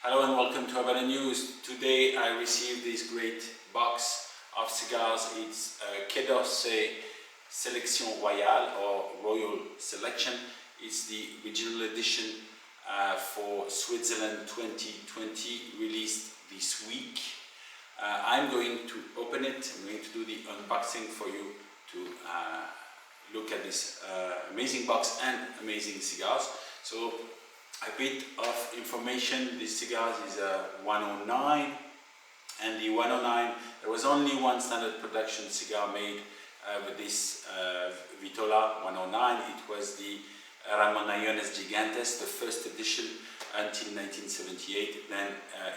Hello and welcome to Berne News. Today I received this great box of cigars. It's Quai d'Orsay Sélection Royale or Royal Selection. It's the original edition for Switzerland 2020, released this week. I'm going to open it. I'm going to do the unboxing for you to look at this amazing box and amazing cigars. So a bit of information. This cigar is a 109, and the 109, there was only one standard production cigar made with this Vitola 109. It was the Ramonayones Gigantes, the first edition until 1978. Then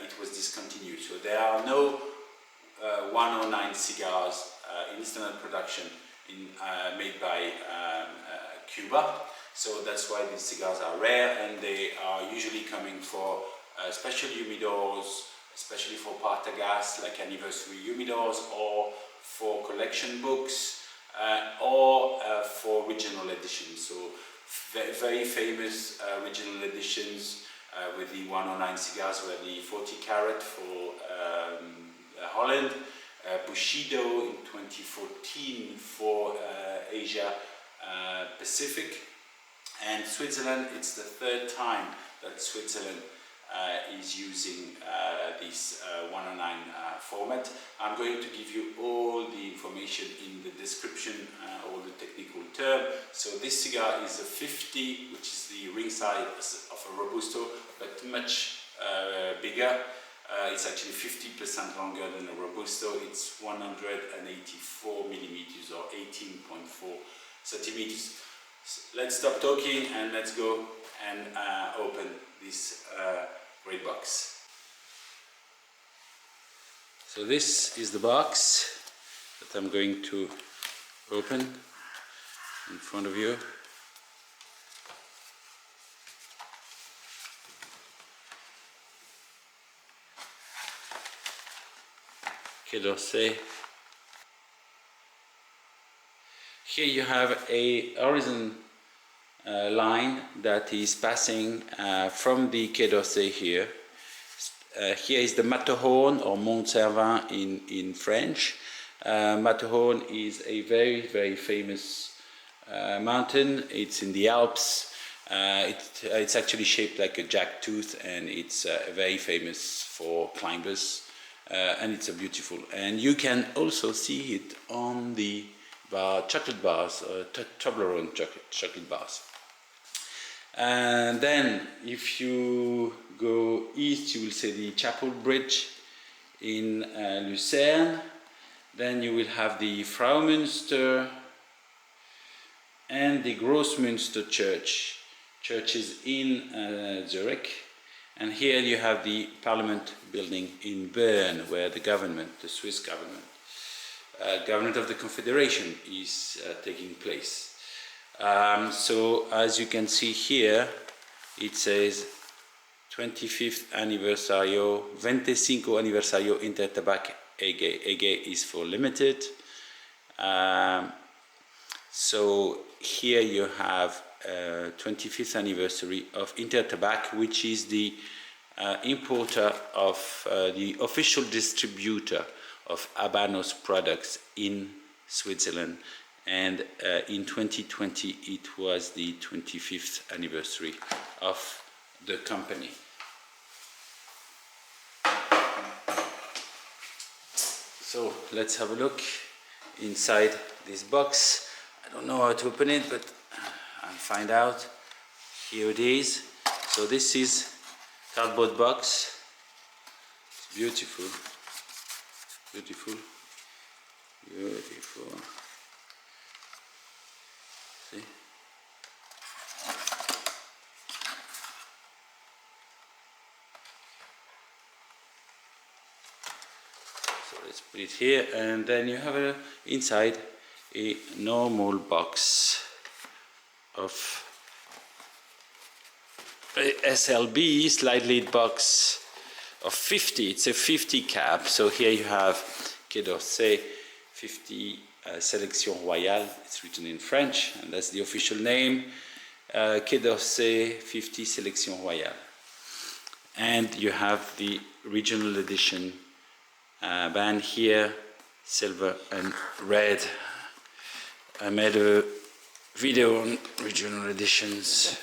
it was discontinued. So there are no 109 cigars in standard production made by Cuba. So that's why these cigars are rare, and they are usually coming for special humidors, especially for Partagas, like anniversary humidors, or for collection books, or for regional editions. So very famous regional editions with the 109 cigars were the 40 CARAT for Holland, Bushido in 2014 for Asia Pacific. And Switzerland, it's the third time that Switzerland is using this 109 format. I'm going to give you all the information in the description, all the technical term. So this cigar is a 50, which is the ring size of a Robusto, but much bigger. It's actually 50% longer than a Robusto. It's 184 millimeters or 18.4 centimeters. Let's stop talking and let's go and open this great box. So this is the box that I'm going to open in front of you. Quai d'Orsay. Here you have a horizon line that is passing from the Quai d'Orsay here. Here is the Matterhorn or Mont Cervin in French. Matterhorn is a very famous mountain. It's in the Alps. It's actually shaped like a jacktooth, and it's very famous for climbers. And it's a beautiful. And you can also see it on the chocolate bars, Toblerone chocolate bars. And then if you go east, you will see the Chapel Bridge in Lucerne. Then you will have the Fraumünster and the Grossmünster churches in Zurich. And here you have the Parliament building in Berne, where the government, the Swiss government, government of the Confederation is taking place. So as you can see here, it says 25th Aniversario, 25 Aniversario Intertabak AG. AG is for limited. So here you have 25th anniversary of Intertabak, which is the importer of the official distributor of Habanos products in Switzerland, and in 2020 it was the 25th anniversary of the company. So let's have a look inside this box. I don't know how to open it, but I'll find out. Here it is. So this is cardboard box. It's beautiful. Beautiful. See? So let's put it here, and then you have inside a normal box of a SLB slide lid box of 50. It's a 50 cap. So here you have Quai d'Orsay 50 Sélection Royale. It's written in French, and that's the official name. Quai d'Orsay 50 Sélection Royale. and you have the regional edition band here, silver and red. I made a video on regional editions,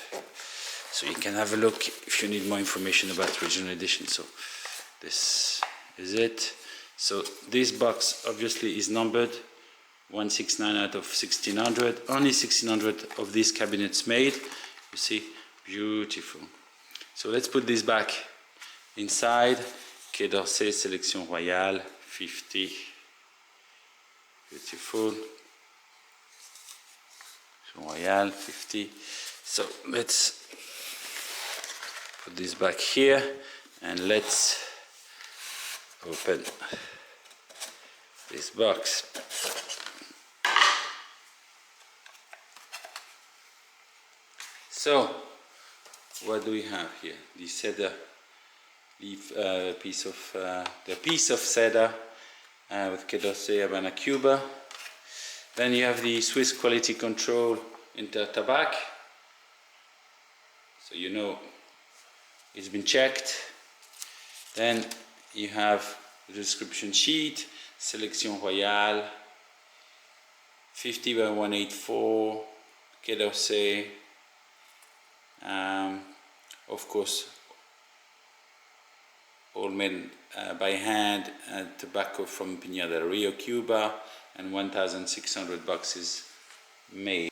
so you can have a look if you need more information about regional editions. So this is it. So this box obviously is numbered 169 out of 1600. Only 1600 of these cabinets made. You see, beautiful. So let's put this back inside. Quai d'Orsay Sélection Royale 50. Beautiful. Royale 50. So let's put this back here and let's open this box. So what do we have here? The cedar leaf, piece of cedar with Quai d'Orsay Havana, Cuba. Then you have the Swiss quality control Intertabak, so you know it's been checked. Then you have the description sheet, Sélection Royale 50 by 184, Quai d'Orsay, of course all made by hand, tobacco from Pinar del Rio, Cuba, and 1,600 boxes made.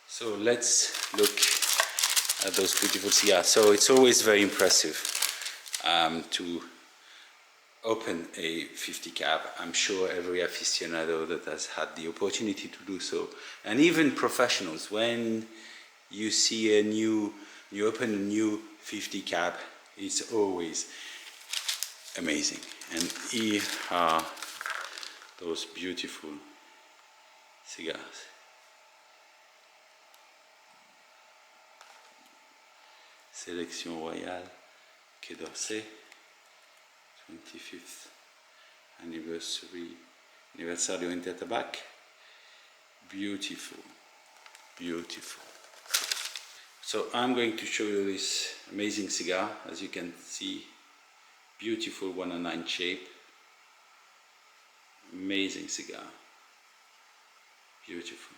So let's look at those beautiful cigars. So it's always very impressive to open a 50 cab. I'm sure every aficionado that has had the opportunity to do so, and even professionals, when you see you open a new 50 cab, it's always amazing. And here are those beautiful cigars. Sélection Royale, Quai d'Orsay, 25th anniversario Intertabak. Beautiful, beautiful. So I'm going to show you this amazing cigar. As you can see, beautiful 109 shape. Amazing cigar, beautiful.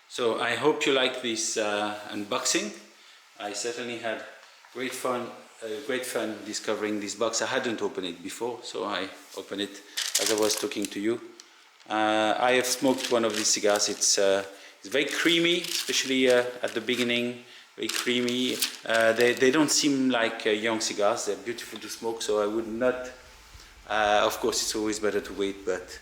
So I hope you like this unboxing. I certainly had great fun discovering this box. I hadn't opened it before, so I opened it as I was talking to you. I have smoked one of these cigars. It's very creamy, especially at the beginning. Very creamy. They don't seem like young cigars. They're beautiful to smoke, so I would not. Of course, it's always better to wait, but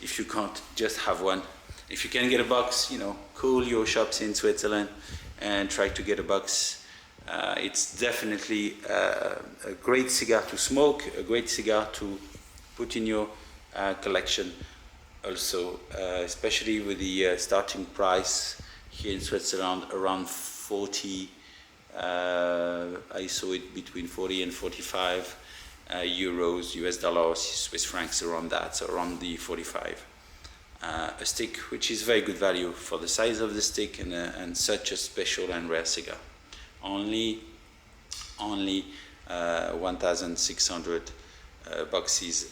if you can't, just have one. If you can get a box, you know, call your shops in Switzerland and try to get a box. It's definitely a great cigar to smoke, a great cigar to put in your collection. Also, especially with the starting price here in Switzerland around 40, I saw it between 40 and 45 euros, US dollars, Swiss francs, around that, so around the 45. A stick which is very good value for the size of the stick and such a special and rare cigar. Only 1,600 boxes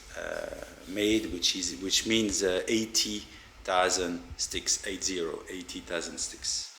made, which means 80,000 sticks, 80,000 sticks.